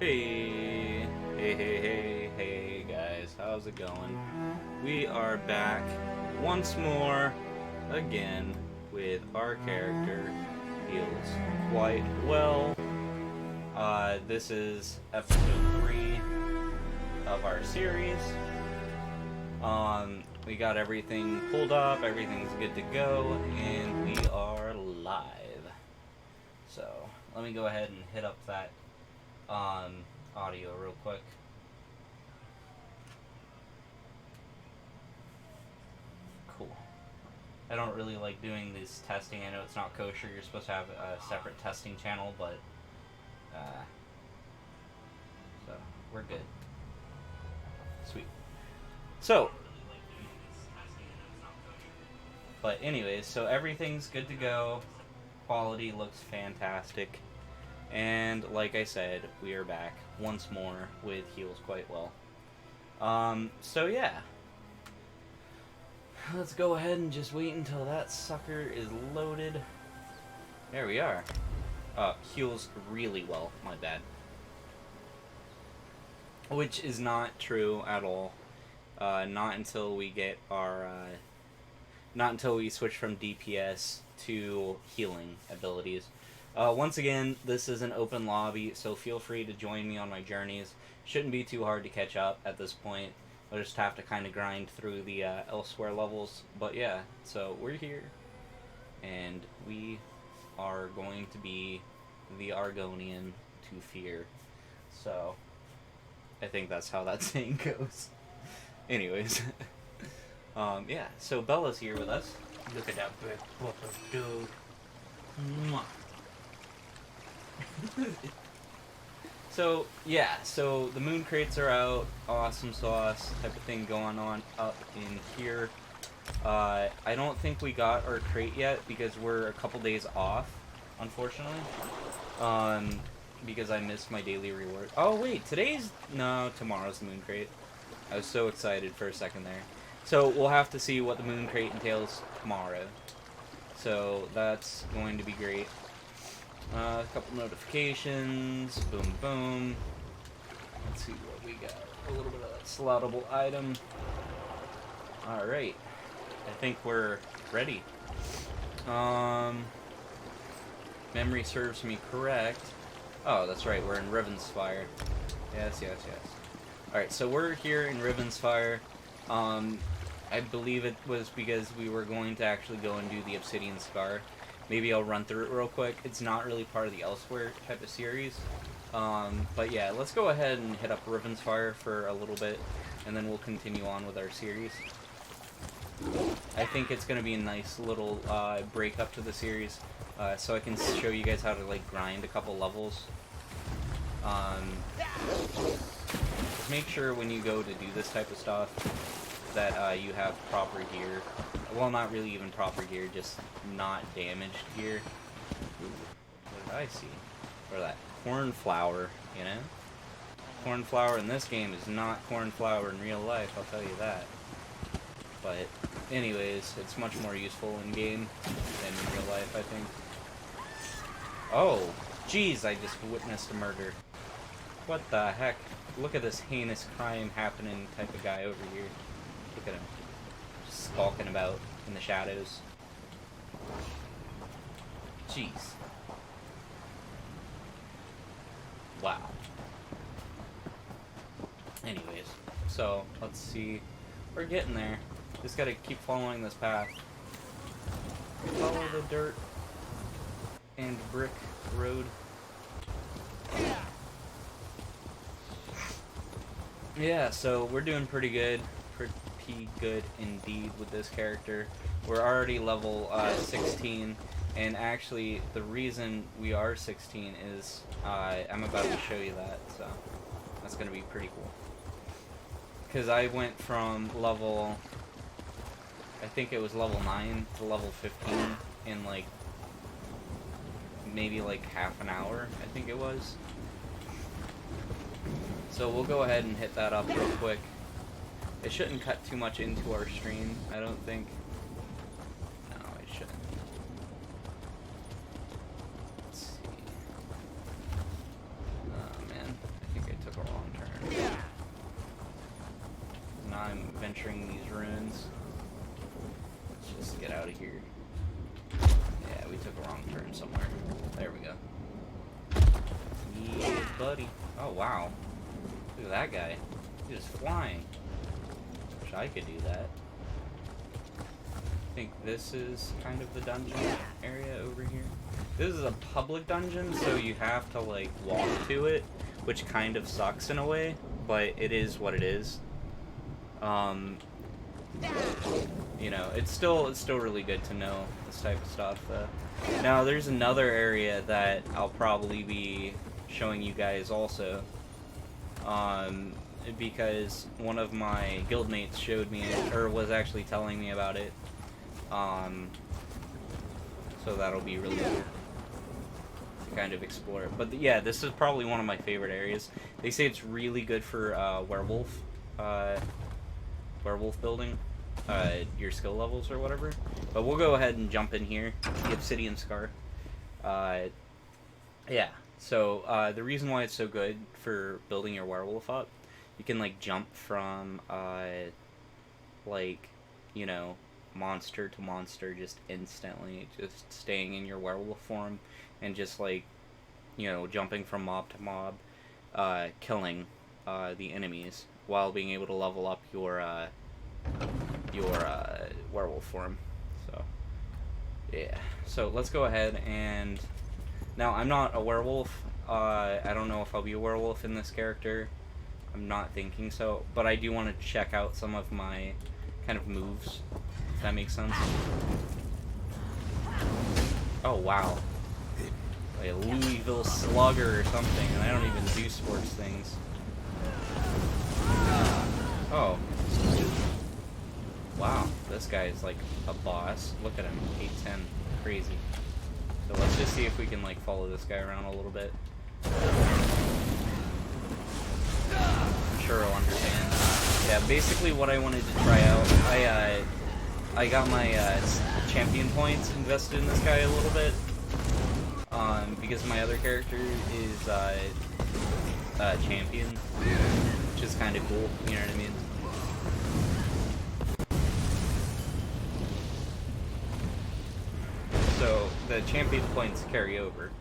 Hey guys, how's it going? We are back once more, again, with our character heals quite well. This is episode 3 of our series. We got everything pulled up, everything's good to go, and we are live. So, let me go ahead and hit up that audio real quick. Cool. I don't really like doing this testing. I know it's not kosher. You're supposed to have a separate testing channel, but so we're good. Sweet. So, but anyways, so everything's good to go. Quality looks fantastic. And like I said, we are back once more with heals quite well. So yeah. Let's go ahead and just wait until that sucker is loaded. There we are. Heals really well, my bad. Which is not true at all. Not until we get our, not until we switch from DPS to healing abilities. Once again, this is an open lobby, so feel free to join me on my journeys. Shouldn't be too hard to catch up at this point. I'll just have to kind of grind through the elsewhere levels. But yeah, so we're here. And we are going to be the Argonian to fear. So, I think that's how that saying goes. Anyways. Yeah, so Bella's here with us. Look at that big fucking dude. Mwah. So, yeah, so the moon crates are out, awesome sauce type of thing going on up in here. I don't think we got our crate yet because we're a couple days off, unfortunately. Because I missed my daily reward. Oh, wait, tomorrow's the moon crate. I was so excited for a second there. So, we'll have to see what the moon crate entails tomorrow. So, that's going to be great. A couple notifications, boom boom. Let's see what we got. A little bit of that slottable item. Alright. I think we're ready. Memory serves me correct. Oh, that's right, we're in Ravensfire. Yes. Alright, so we're here in Ravensfire. I believe it was because we were going to actually go and do the Obsidian Scar. Maybe I'll run through it real quick. It's not really part of the Elsewhere type of series. But yeah, let's go ahead and hit up Ravensfire for a little bit, and then we'll continue on with our series. I think it's going to be a nice little break up to the series, so I can show you guys how to like grind a couple levels. Just make sure when you go to do this type of stuff that you have proper gear. Well, not really even proper gear, just not damaged gear. Ooh, what did I see? Or that cornflower, you know? Cornflower in this game is not cornflower in real life, I'll tell you that. But, anyways, it's much more useful in game than in real life, I think. Oh, jeez, I just witnessed a murder. What the heck? Look at this heinous crime happening type of guy over here. Look at him. Skulking about in the shadows. Jeez. Wow. Anyways, so let's see. We're getting there. Just gotta keep following this path. Follow the dirt and brick road. Yeah, so we're doing pretty good. Pretty good indeed with this character. We're already level 16, and actually the reason we are 16 is I'm about to show you that, so that's gonna be pretty cool. Because I went from level, I think it was level 9 to level 15 in like maybe like half an hour, I think it was. So we'll go ahead and hit that up real quick. It shouldn't cut too much into our stream, I don't think. No, it shouldn't. Let's see. Oh man, I think butchering these runes. Let's just get out of here. Yeah, we took a wrong turn somewhere. There we go. Yeah, buddy. Oh, wow. Look at that guy. He's just flying. Wish I could do that. I think this is kind of the dungeon area over here. This is a public dungeon, so you have to, like, walk to it, which kind of sucks in a way, but it is what it is. You know, it's still really good to know this type of stuff. Now, there's another area that I'll probably be showing you guys also, because one of my guildmates showed me it, or was actually telling me about it. So that'll be really cool to kind of explore it. But yeah, this is probably one of my favorite areas. They say it's really good for werewolf building, your skill levels or whatever. But we'll go ahead and jump in here. The Obsidian Scar. Yeah. So the reason why it's so good for building your werewolf up, you can like jump from like, you know, monster to monster just instantly, just staying in your werewolf form and just like, you know, jumping from mob to mob, killing the enemies while being able to level up your werewolf form. So yeah, so let's go ahead and now I'm not a werewolf. I don't know if I'll be a werewolf in this character. I'm not thinking so, but I do want to check out some of my kind of moves, if that makes sense. Oh wow, like a Louisville Slugger or something, and I don't even do sports things. Oh, wow, this guy is like a boss. Look at him, 8'10", crazy. So let's just see if we can like follow this guy around a little bit. I'm sure he'll understand. Yeah, basically what I wanted to try out, I got my champion points invested in this guy a little bit, because my other character is champion, which is kind of cool, you know what I mean? So the champion points carry over.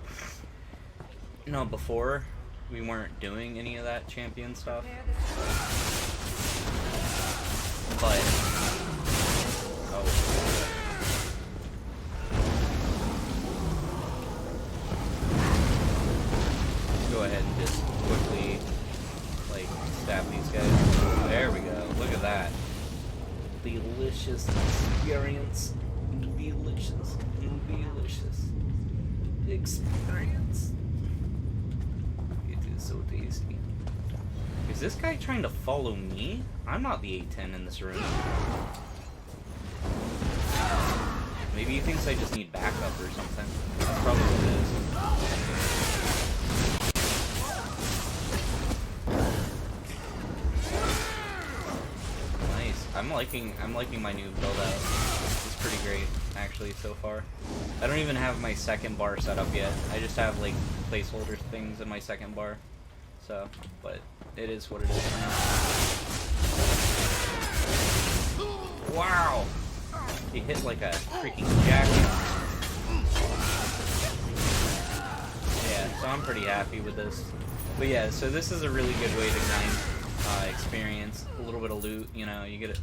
No, before we weren't doing any of that champion stuff, but oh, go ahead and just quickly like stab these guys. There we go. Look at that. Delicious experience. Delicious. Delicious experience. It is so tasty. Is this guy trying to follow me? I'm not the 8'10" in this room. Maybe he thinks I just need backup or something. That's probably what it is. Nice. I'm liking my new build out. It's pretty great, actually, so far. I don't even have my second bar set up yet. I just have like placeholder things in my second bar. So, but it is what it is now. Wow! He hit like a freaking jackass. Yeah, so I'm pretty happy with this. But yeah, so this is a really good way to kind of experience a little bit of loot. You know, you get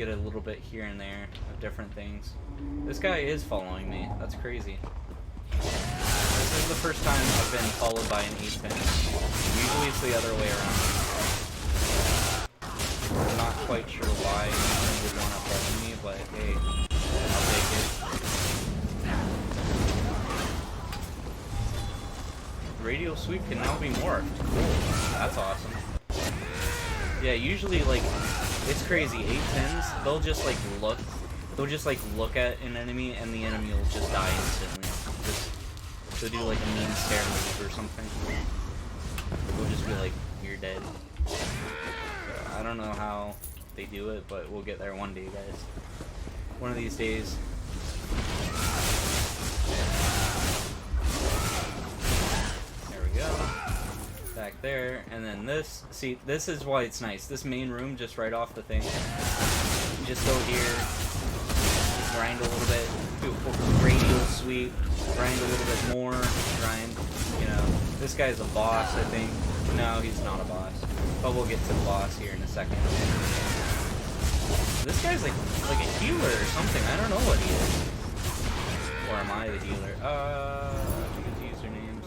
a little bit here and there of different things. This guy is following me. That's crazy. This is the first time I've been followed by an 8'10". Usually it's the other way around. I'm not quite sure why anyone would want to follow me, but hey, I'll take it. Radial sweep can now be morphed. Cool. That's awesome. Yeah, usually like it's crazy. 8'10s, they'll just like look at an enemy and the enemy will just die instantly. They'll do like a mean stare move or something. We'll just be like, you're dead. So, I don't know how they do it, but we'll get there one day, guys. One of these days. There we go. back there, and then this. See, this is why it's nice. This main room, just right off the thing. You just go here, grind a little bit, do a radial sweep, grind a little bit more, grind. You know, this guy's a boss, I think. No, he's not a boss, but we'll get to the boss here in a second. This guy's like a healer or something. I don't know what he is. Or am I the healer? Usernames.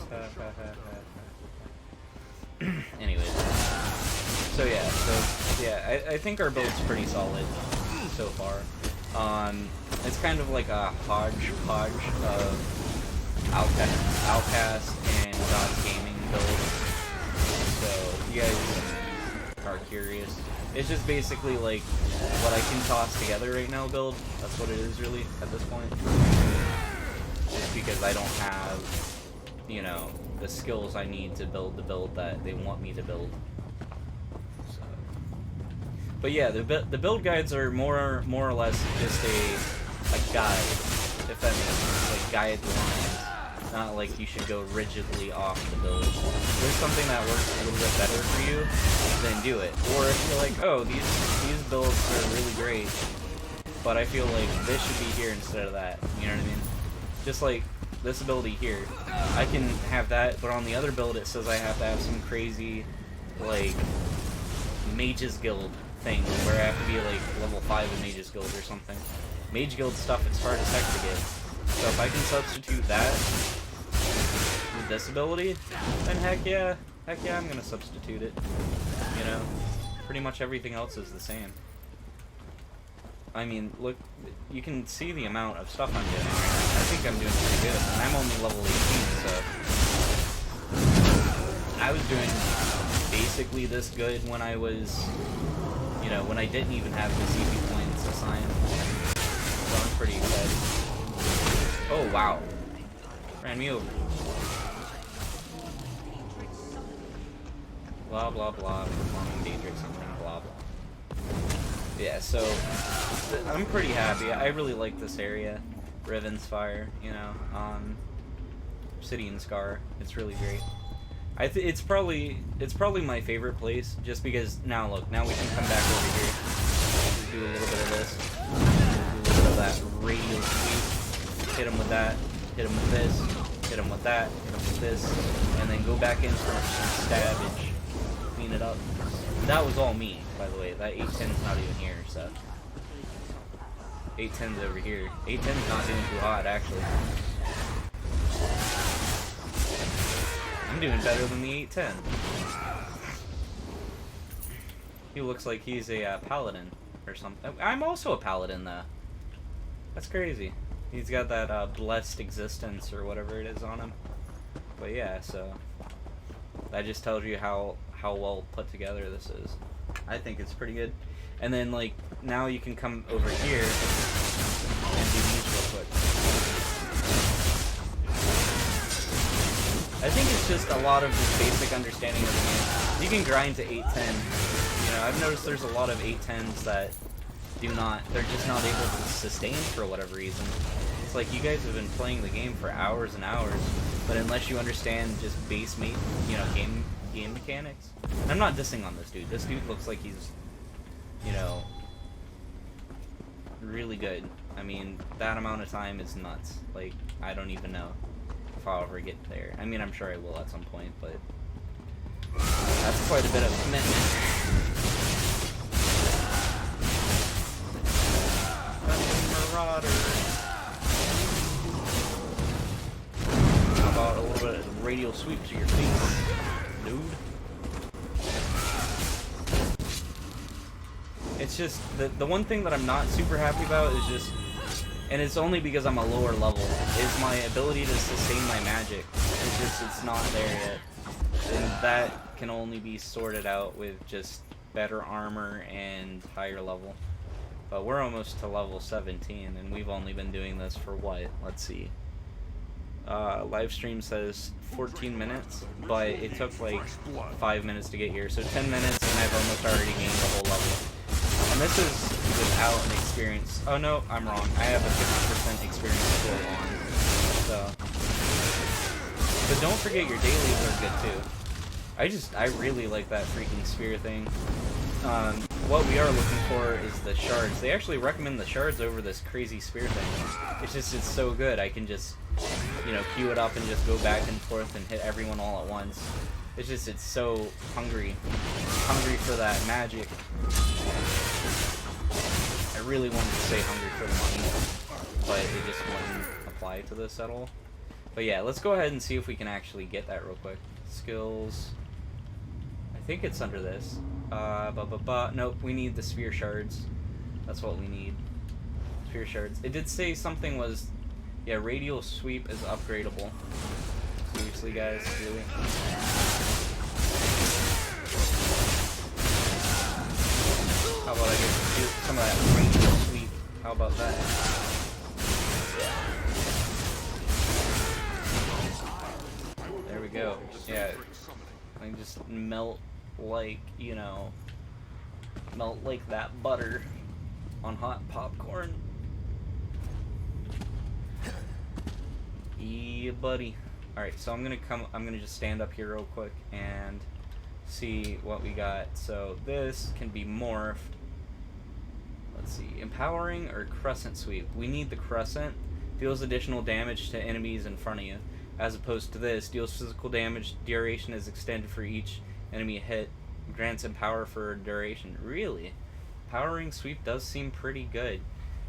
Anyways. So yeah, I think our build's pretty solid so far. It's kind of like a hodgepodge of Outcast and God's Gaming builds. So you guys are curious. It's just basically like what I can toss together right now build. That's what it is really at this point. Just because I don't have, you know, the skills I need to build the build that they want me to build. So. But yeah, the build guides are more or less just a guide, if that makes sense, like guidelines. Not like you should go rigidly off the build. If there's something that works a little bit better for you, then do it. Or if you're like, oh, these builds are really great, but I feel like this should be here instead of that. You know what I mean? Just like this ability here, I can have that, but on the other build it says I have to have some crazy, like, Mage's Guild thing, where I have to be like level 5 in Mage's Guild or something. Mage Guild stuff, it's hard as heck to get. So if I can substitute that with this ability, then heck yeah, I'm gonna substitute it. You know, pretty much everything else is the same. I mean, look, you can see the amount of stuff I'm doing. I think I'm doing pretty good, and I'm only level 18, so I was doing basically this good when I was, you know, when I didn't even have the CP points assigned. So I'm pretty excited. Oh wow, ran me over. Blah blah blah, performing Daedric something, blah blah. Yeah, so I'm pretty happy. I really like this area. Riven's Fire, you know, Obsidian Scar. It's really great. It's probably my favorite place, just because now look, now we can come back over here. Just do a little bit of this, do a little bit of that radial sweep. Hit him with that, hit him with this, hit him with that, hit him with this, and then go back in for some stabbage. Clean it up. That was all me, by the way. That 810's not even here, so. 810's over here. 810's not doing too hot, actually. I'm doing better than the 810. He looks like he's a paladin or something. I'm also a paladin, though. That's crazy. He's got that blessed existence or whatever it is on him. But yeah, so that just tells you how well put together this is. I think it's pretty good. And then like now you can come over here and do these real quick. I think it's just a lot of just basic understanding of the game. You can grind to 810. You know, I've noticed there's a lot of 810s that they're just not able to sustain for whatever reason. It's like you guys have been playing the game for hours and hours, but unless you understand just base game mechanics. And I'm not dissing on this dude. This dude looks like he's, you know, really good. I mean, that amount of time is nuts. Like, I don't even know if I'll ever get there. I mean, I'm sure I will at some point, but that's quite a bit of commitment. Marauder. How about a little bit of radial sweep to your face, dude? It's just, the one thing that I'm not super happy about is just, and it's only because I'm a lower level, is my ability to sustain my magic. It's not there yet. And that can only be sorted out with just better armor and higher level. But we're almost to level 17, and we've only been doing this for what? Let's see. Live stream says 14 minutes, but it took like 5 minutes to get here. So 10 minutes, and I've almost already gained the whole level. And this is without an experience. Oh no, I'm wrong. I have a 50% experience still on. So. But don't forget your dailies are good too. I really like that freaking spear thing. What we are looking for is the shards. They actually recommend the shards over this crazy spear thing. It's so good. I can just, you know, queue it up and just go back and forth and hit everyone all at once. It's so hungry for that magic. I really wanted to say hungry for the money, but it just wouldn't apply to this at all. But yeah, let's go ahead and see if we can actually get that real quick. Skills. I think it's under this. Nope, we need the sphere shards. That's what we need. Sphere shards. It did say something was, yeah, radial sweep is upgradable. Seriously, guys, really? How about I get some of that radial sweep? How about that? There we go. Yeah, I can just melt like, you know, melt like that butter on hot popcorn. Yeah, buddy. Alright, so I'm gonna just stand up here real quick and see what we got. So this can be morphed. Let's see, empowering or crescent sweep. We need the crescent. Deals additional damage to enemies in front of you. As opposed to this, deals physical damage, duration is extended for each enemy hit, grants empower for duration. Really? Powering sweep does seem pretty good.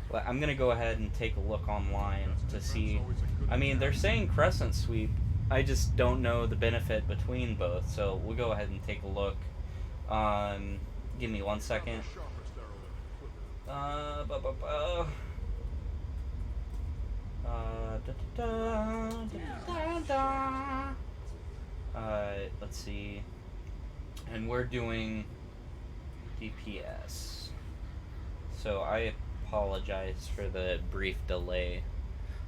Well, I'm gonna go ahead and take a look online to see. I mean, they're saying crescent sweep. I just don't know the benefit between both, so we'll go ahead and take a look. Give me 1 second. Let's see. And we're doing DPS. So I apologize for the brief delay.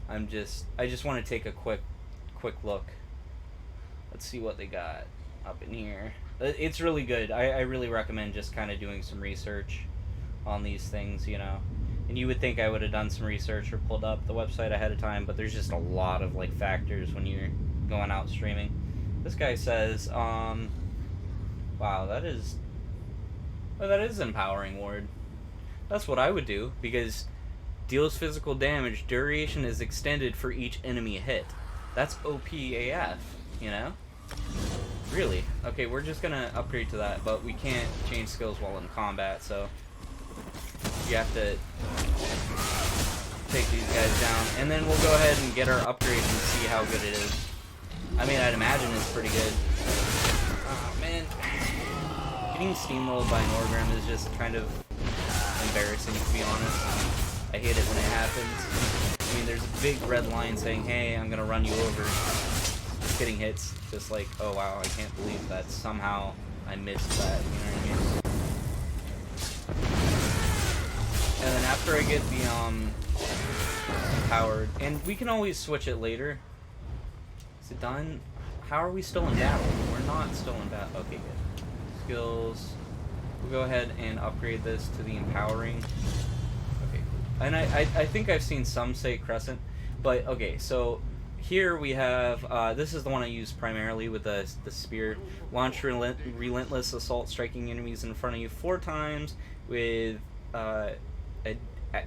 I just want to take a quick look. Let's see what they got up in here. It's really good. I really recommend just kind of doing some research on these things, you know. And you would think I would have done some research or pulled up the website ahead of time, but there's just a lot of like factors when you're going out streaming. This guy says, wow, that is empowering ward. That's what I would do, because deals physical damage, duration is extended for each enemy hit. That's OP AF, you know? Really? Okay, we're just gonna upgrade to that, but we can't change skills while in combat, so you have to take these guys down, and then we'll go ahead and get our upgrade and see how good it is. I mean, I'd imagine it's pretty good. Oh, man. Getting steamrolled by an Orgram is just kind of embarrassing, to be honest. I hate it when it happens. I mean, there's a big red line saying, hey, I'm gonna run you over. Just getting hits, just like, oh wow, I can't believe that somehow I missed that, you know what I mean? And then after I get the, empowered, and we can always switch it later. Is it done? How are we still in battle? We're not still in battle. Okay, good. Skills. We'll go ahead and upgrade this to the empowering. Okay, cool. And I think I've seen some say crescent, but okay, so here we have, this is the one I use primarily with the spear. Launch relentless assault, striking enemies in front of you 4 times with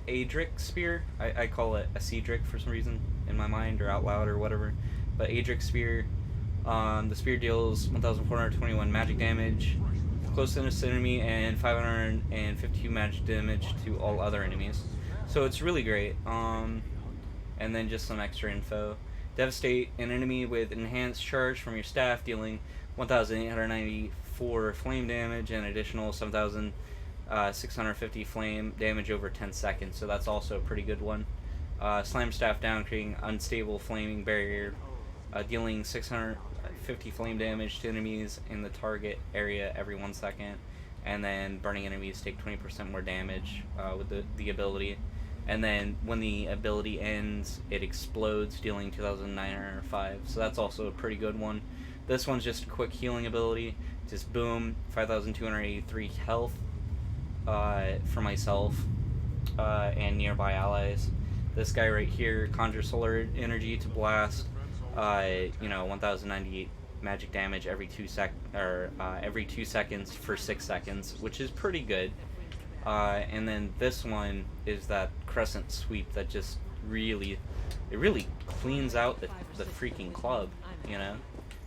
Adric spear. I call it a Cedric for some reason in my mind, or out loud or whatever. But Adric spear, the spear deals 1,421 magic damage, close to this enemy, and 552 magic damage to all other enemies. So it's really great. And then just some extra info. Devastate an enemy with enhanced charge from your staff, dealing 1,894 flame damage and additional 7,650 flame damage over 10 seconds. So that's also a pretty good one. Slam staff down, creating unstable flaming barrier, dealing 650 flame damage to enemies in the target area every 1 second, and then burning enemies take 20% more damage with the ability. And then when the ability ends, it explodes, dealing 2,905. So that's also a pretty good one. This one's just a quick healing ability. Just boom, 5,283 health for myself and nearby allies. This guy right here, conjure solar energy to blast, 1,098 magic damage every every 2 seconds for 6 seconds, which is pretty good. And then this one is that crescent sweep that just really cleans out the freaking club, you know?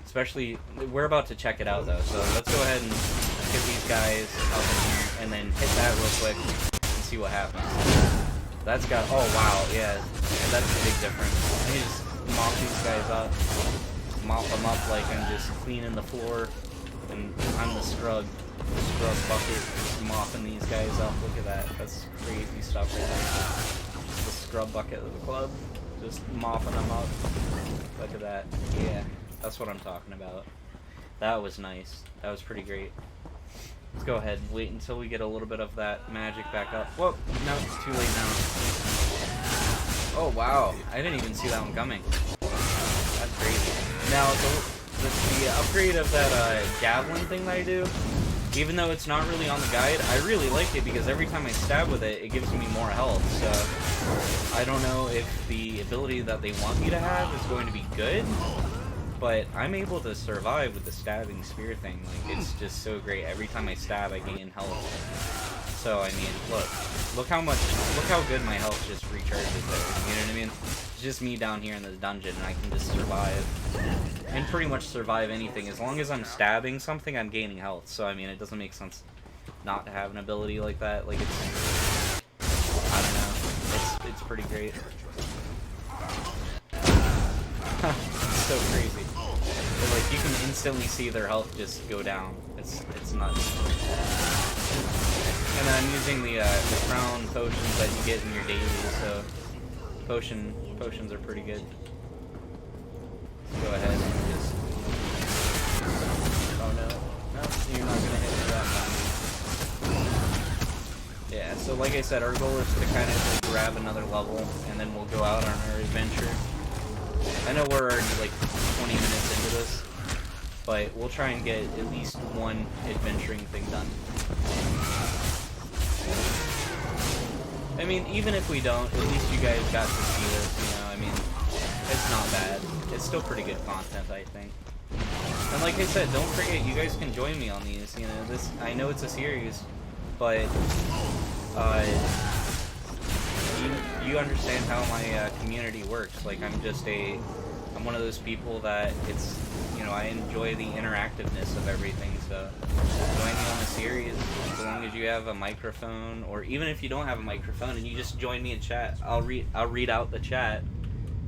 Especially, we're about to check it out though, so let's go ahead and get these guys up in here, and then hit that real quick and see what happens. That's got, oh wow, yeah, that's a big difference. I just mop these guys up, mop them up like I'm just cleaning the floor, and I'm the scrub bucket, just mopping these guys up. Look at that, that's crazy stuff right there. The scrub bucket of the club, just mopping them up. Look at that, yeah, that's what I'm talking about. That was nice, that was pretty great. Let's go ahead and wait until we get a little bit of that magic back up. Whoa, no, it's too late now. Oh wow, I didn't even see that one coming. That's crazy. Now, the upgrade of that javelin thing that I do, even though it's not really on the guide, I really like it because every time I stab with it, it gives me more health. So, I don't know if the ability that they want me to have is going to be good, but I'm able to survive with the stabbing spear thing. Like, it's just so great. Every time I stab, I gain health. So, I mean, look how good my health just recharges there. You know what I mean? It's just me down here in this dungeon, and I can just survive. And pretty much survive anything. As long as I'm stabbing something, I'm gaining health. So, I mean, it doesn't make sense not to have an ability like that. Like, it's, I don't know. It's pretty great. So crazy. But, like, you can instantly see their health just go down. It's nuts. And I'm using the crown potions that you get in your daily, so potions are pretty good. Let's go ahead and just... Oh no. No, you're not gonna hit me that time. Yeah, so like I said, our goal is to kind of like grab another level, and then we'll go out on our adventure. I know we're already like 20 minutes into this, but we'll try and get at least one adventuring thing done. I mean, even if we don't, at least you guys got to see this, you know, I mean, it's not bad. It's still pretty good content, I think. And like I said, don't forget, you guys can join me on these, you know, this, I know it's a series, but, you understand how my community works. Like, I'm one of those people that it's, you know, I enjoy the interactiveness of everything, so join me on a series as long as you have a microphone, or even if you don't have a microphone and you just join me in chat, I'll read out the chat,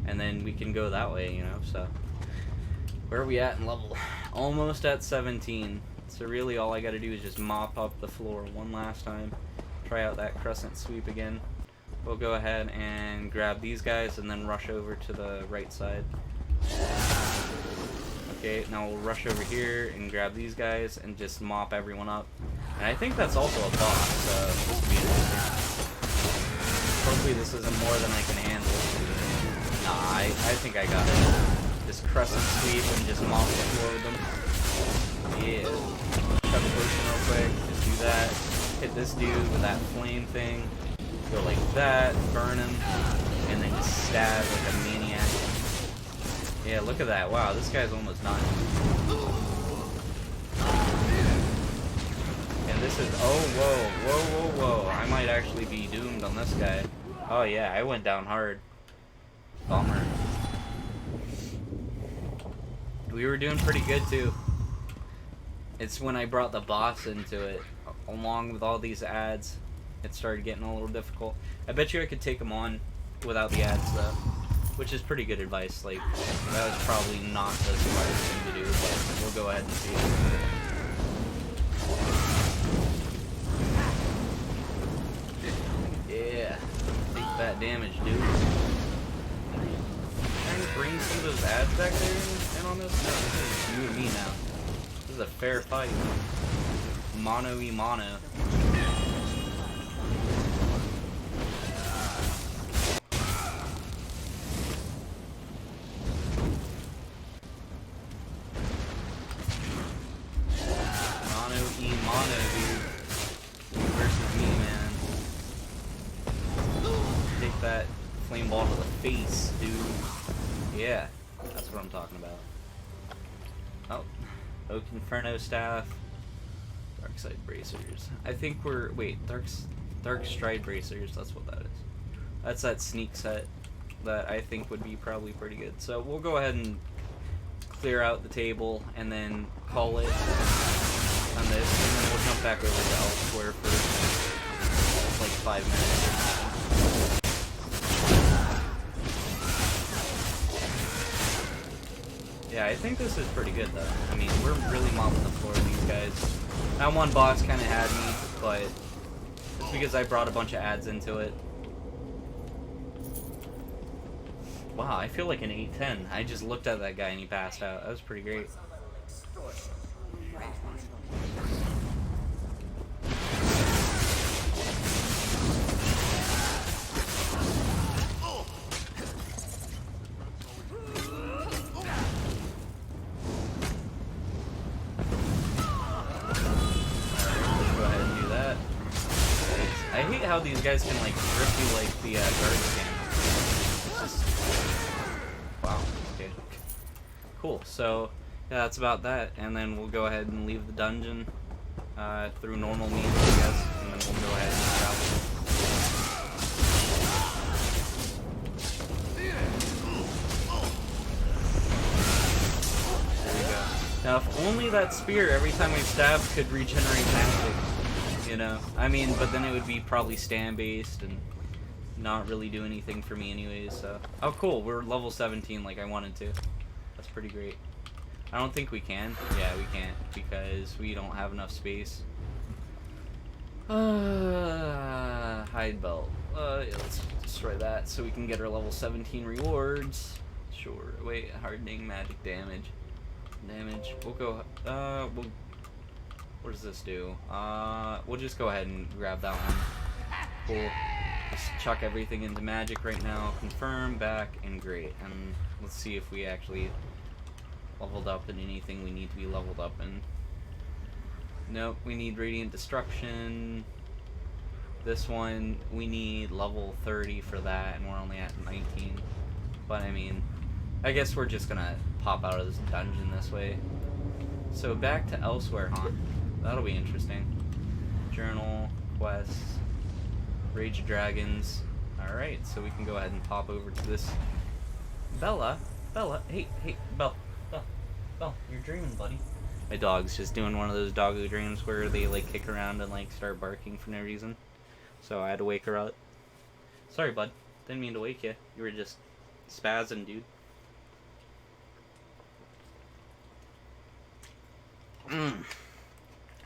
and then we can go that way, you know. So where are we at in level? Almost at 17. So really all I gotta do is just mop up the floor one last time, try out that crescent sweep again. We'll go ahead and grab these guys and then rush over to the right side. Okay, now we'll rush over here and grab these guys and just mop everyone up. And I think that's also a boss, so this will be interesting. Hopefully this isn't more than I can handle. Nah, I think I got it. Just crescent sweep and just mop the floor with them. Yeah. Chug a potion real quick, just do that. Hit this dude with that flame thing. Go like that, burn him, and then just stab like a maniac. Yeah, look at that. Wow, this guy's almost done. And this is, oh, whoa. I might actually be doomed on this guy. Oh yeah, I went down hard. Bummer. We were doing pretty good too. It's when I brought the boss into it, along with all these ads, it started getting a little difficult. I bet you I could take them on without the ads though, which is pretty good advice. Like, that was probably not the smartest thing to do, but we'll go ahead and see. Yeah, take that damage, dude. Trying to bring some of those ads back there in on this? No, this is you and me now. This is a fair fight. Mono-y-mono. Mono, dude. Versus me, man. Take that flame ball to the face, dude. Yeah, that's what I'm talking about. Oh, Oak Inferno Staff. Dark Side Bracers. I think we're... Wait, Dark Stride Bracers. That's what that is. That's that sneak set that I think would be probably pretty good. So we'll go ahead and clear out the table and then call it on this, and then we'll jump back over to Elsewhere for like 5 minutes. Yeah, I think this is pretty good though. I mean, we're really mopping the floor with these guys. That one boss kind of had me, but it's because I brought a bunch of ads into it. Wow, I feel like an 810. I just looked at that guy and he passed out. That was pretty great. I hate how these guys can like grip you like the guards can. Wow. Okay. Cool. So yeah, that's about that, and then we'll go ahead and leave the dungeon through normal means, I guess, and then we'll go ahead and travel. There we go. Now, if only that spear every time I stab could regenerate magic. You know, I mean, but then it would be probably stand-based and not really do anything for me anyways, so... Oh, cool, we're level 17 like I wanted to. That's pretty great. I don't think we can. Yeah, we can't, because we don't have enough space. Hide belt. Yeah, let's destroy that so we can get our level 17 rewards. Sure. Wait, hardening magic damage. We'll go, what does this do? We'll just go ahead and grab that one. Cool. Just chuck everything into magic right now. Confirm, back, and great. And let's see if we actually leveled up in anything we need to be leveled up in. Nope, we need Radiant Destruction. This one, we need level 30 for that, and we're only at 19. But I mean, I guess we're just gonna pop out of this dungeon this way. So back to Elsewhere, huh? That'll be interesting. Journal, quests, Rage of Dragons. Alright, so we can go ahead and pop over to this. Bella, hey, Belle, you're dreaming, buddy. My dog's just doing one of those doggo dreams where they like kick around and like start barking for no reason. So I had to wake her up. Sorry, bud. Didn't mean to wake you. You were just spazzing, dude.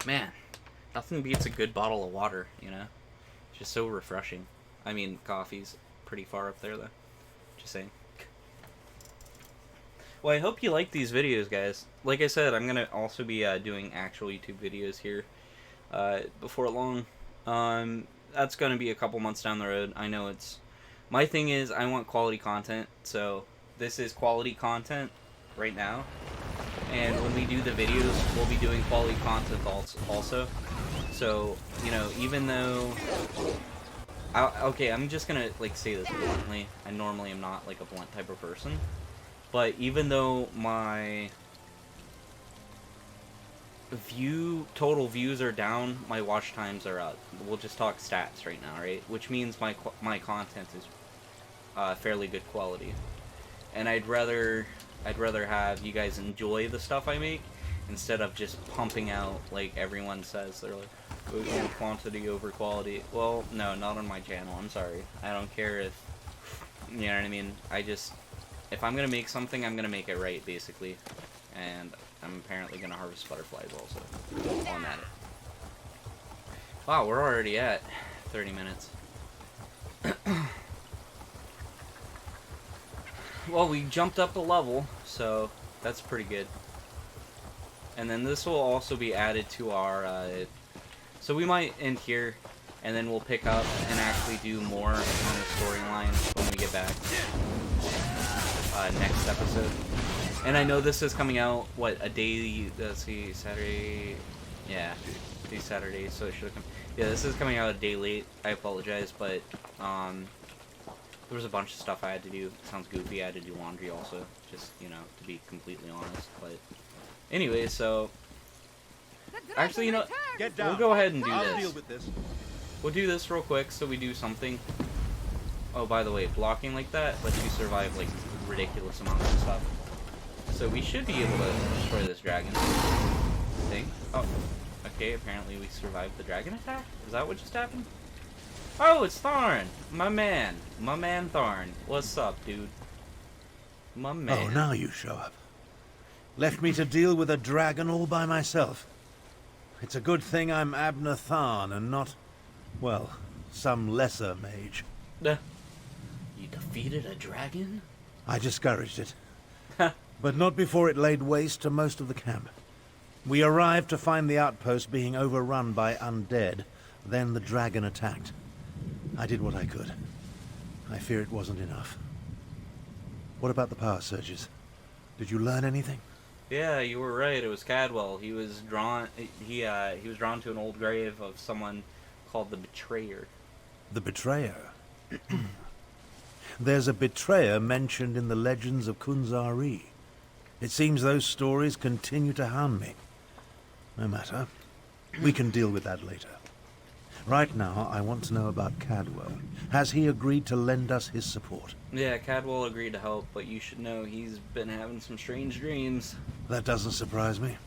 Man, nothing beats a good bottle of water, you know? It's just so refreshing. I mean, coffee's pretty far up there, though. Just saying. Well, I hope you like these videos, guys. Like I said, I'm going to also be doing actual YouTube videos here before long. That's going to be a couple months down the road. I know it's... My thing is, I want quality content, so this is quality content right now. And when we do the videos, we'll be doing quality content also. So, you know, even though... okay, I'm just gonna, like, say this bluntly. I normally am not, like, a blunt type of person. But even though my total views are down, my watch times are up. We'll just talk stats right now, right? Which means my content is fairly good quality. And I'd rather have you guys enjoy the stuff I make instead of just pumping out like everyone says. They're like, we're going quantity over quality. Well, no, not on my channel. I'm sorry. I don't care if, you know what I mean? If I'm gonna make something, I'm gonna make it right, basically. And I'm apparently gonna harvest butterflies also while I'm at it. Wow, we're already at 30 minutes. Well, we jumped up a level, so that's pretty good. And then this will also be added to our... so we might end here, and then we'll pick up and actually do more on the storyline when we get back. Next episode. And I know this is coming out, what, a day... Let's see, Saturday... Yeah, today's Saturday, so it should have come... Yeah, this is coming out a day late. I apologize, but... there was a bunch of stuff I had to do. It sounds goofy. I had to do laundry also, just, you know, to be completely honest. But Anyway, so actually, you know, Get down. we'll go ahead and do I'll this. deal with this. We'll do this real quick so we do something. Oh, by the way, blocking like that lets you survive like ridiculous amounts of stuff. So we should be able to destroy this dragon. I think. Oh, okay. Apparently we survived the dragon attack. Is that what just happened? Oh, it's Tharn, my man Tharn. What's up, dude? My man. Oh, now you show up. Left me to deal with a dragon all by myself. It's a good thing I'm Abner Tharn and not, well, some lesser mage. You defeated a dragon? I discouraged it. But not before it laid waste to most of the camp. We arrived to find the outpost being overrun by undead. Then the dragon attacked. I did what I could. I fear it wasn't enough. What about the power surges? Did you learn anything? Yeah, you were right. It was Cadwell. He was drawn. He was drawn to an old grave of someone called the Betrayer. The Betrayer? There's a betrayer mentioned in the legends of Kunzari. It seems those stories continue to hound me. No matter. We can deal with that later. Right now, I want to know about Cadwell. Has he agreed to lend us his support? Yeah, Cadwell agreed to help, but you should know he's been having some strange dreams. That doesn't surprise me.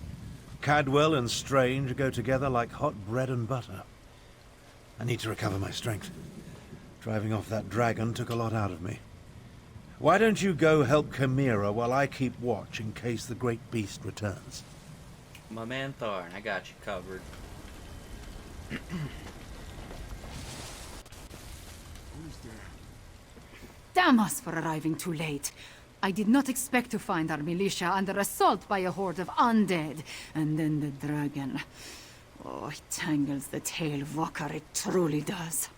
Cadwell and Strange go together like hot bread and butter. I need to recover my strength. Driving off that dragon took a lot out of me. Why don't you go help Chimera while I keep watch in case the great beast returns? My man Tharn, I got you covered. Damn us for arriving too late. I did not expect to find our militia under assault by a horde of undead. And then the dragon. Oh, it tangles the tail of Walker, it truly does.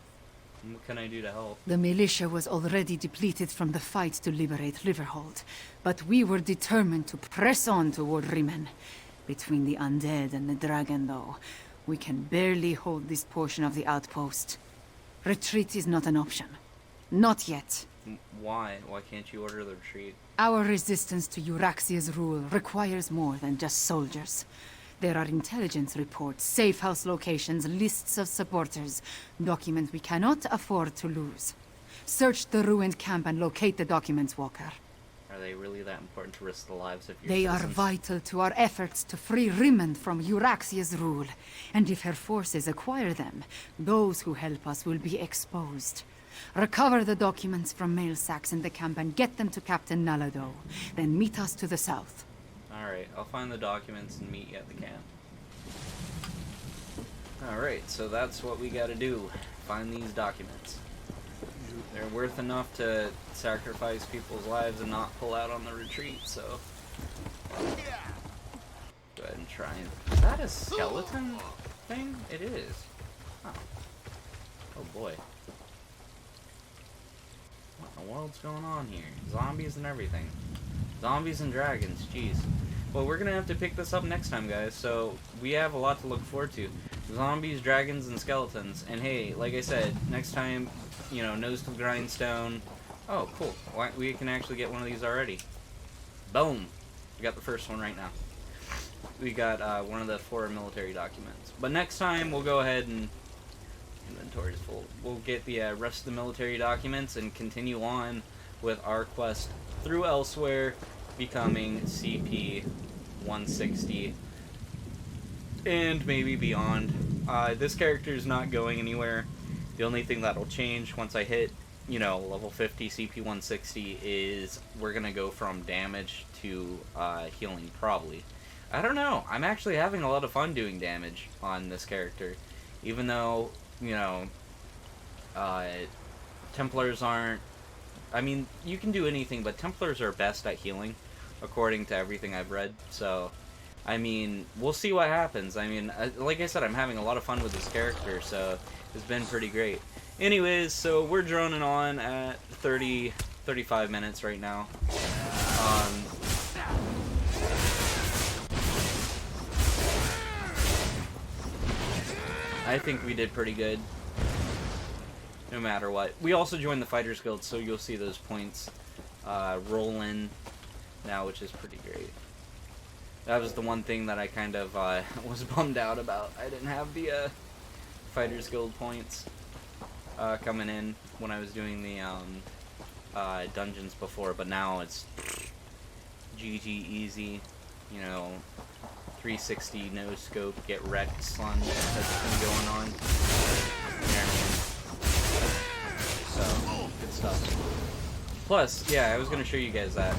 What can I do to help? The militia was already depleted from the fight to liberate Riverhold, but we were determined to press on toward Rimen. Between the undead and the dragon, though, we can barely hold this portion of the outpost. Retreat is not an option. Not yet. Why? Why can't you order the retreat? Our resistance to Euraxia's rule requires more than just soldiers. There are intelligence reports, safe house locations, lists of supporters, documents we cannot afford to lose. Search the ruined camp and locate the documents, Walker. Are they really that important to risk the lives of your They are citizens? vital to our efforts to free Rimen from Euraxia's rule. And if her forces acquire them, those who help us will be exposed. Recover the documents from mail sacks in the camp and get them to Captain Nalado. Then meet us to the south. Alright, I'll find the documents and meet you at the camp. Alright, so that's what we gotta do. Find these documents. They're worth enough to sacrifice people's lives and not pull out on the retreat, so... Go ahead and try and... Is that a skeleton thing? It is. Oh. Oh boy. What in the world's going on here? Zombies and everything. Zombies and dragons, jeez. Well, we're gonna have to pick this up next time, guys, so we have a lot to look forward to. Zombies, dragons, and skeletons. And hey, like I said, next time, you know, nose to the grindstone. Oh, cool. We can actually get one of these already. Boom. We got the first one right now. We got one of the 4 military documents. But next time, we'll go ahead and... Inventory is full. We'll get the rest of the military documents and continue on with our quest through Elsewhere, becoming CP 160 and maybe beyond. This character is not going anywhere. The only thing that'll change once I hit, you know, level 50 CP 160 is we're gonna go from damage to healing, probably. I don't know. I'm actually having a lot of fun doing damage on this character, even though, you know, Templars aren't... I mean, you can do anything, but Templars are best at healing, according to everything I've read, so... I mean, we'll see what happens. I mean, like I said, I'm having a lot of fun with this character, so it's been pretty great. Anyways, so we're droning on at 35 minutes right now. I think we did pretty good, no matter what. We also joined the Fighters Guild, so you'll see those points roll in now, which is pretty great. That was the one thing that I kind of was bummed out about. I didn't have the Fighters Guild points coming in when I was doing the dungeons before, but now it's GG easy, you know, 360 no scope, get wrecked slunge that's been going on. So, good stuff. Plus, yeah, I was gonna show you guys that.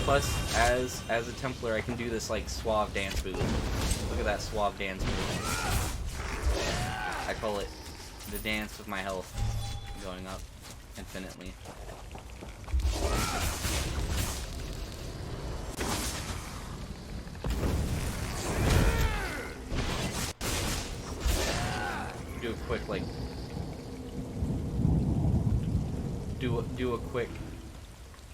Plus, as a Templar, I can do this like suave dance move. Look at that suave dance move. I call it the dance of my health going up infinitely. Do a quick like do a quick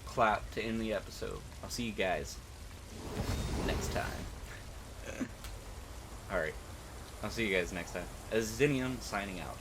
clap to end the episode. I'll see you guys next time. Alright. I'll see you guys next time. Azineum signing out.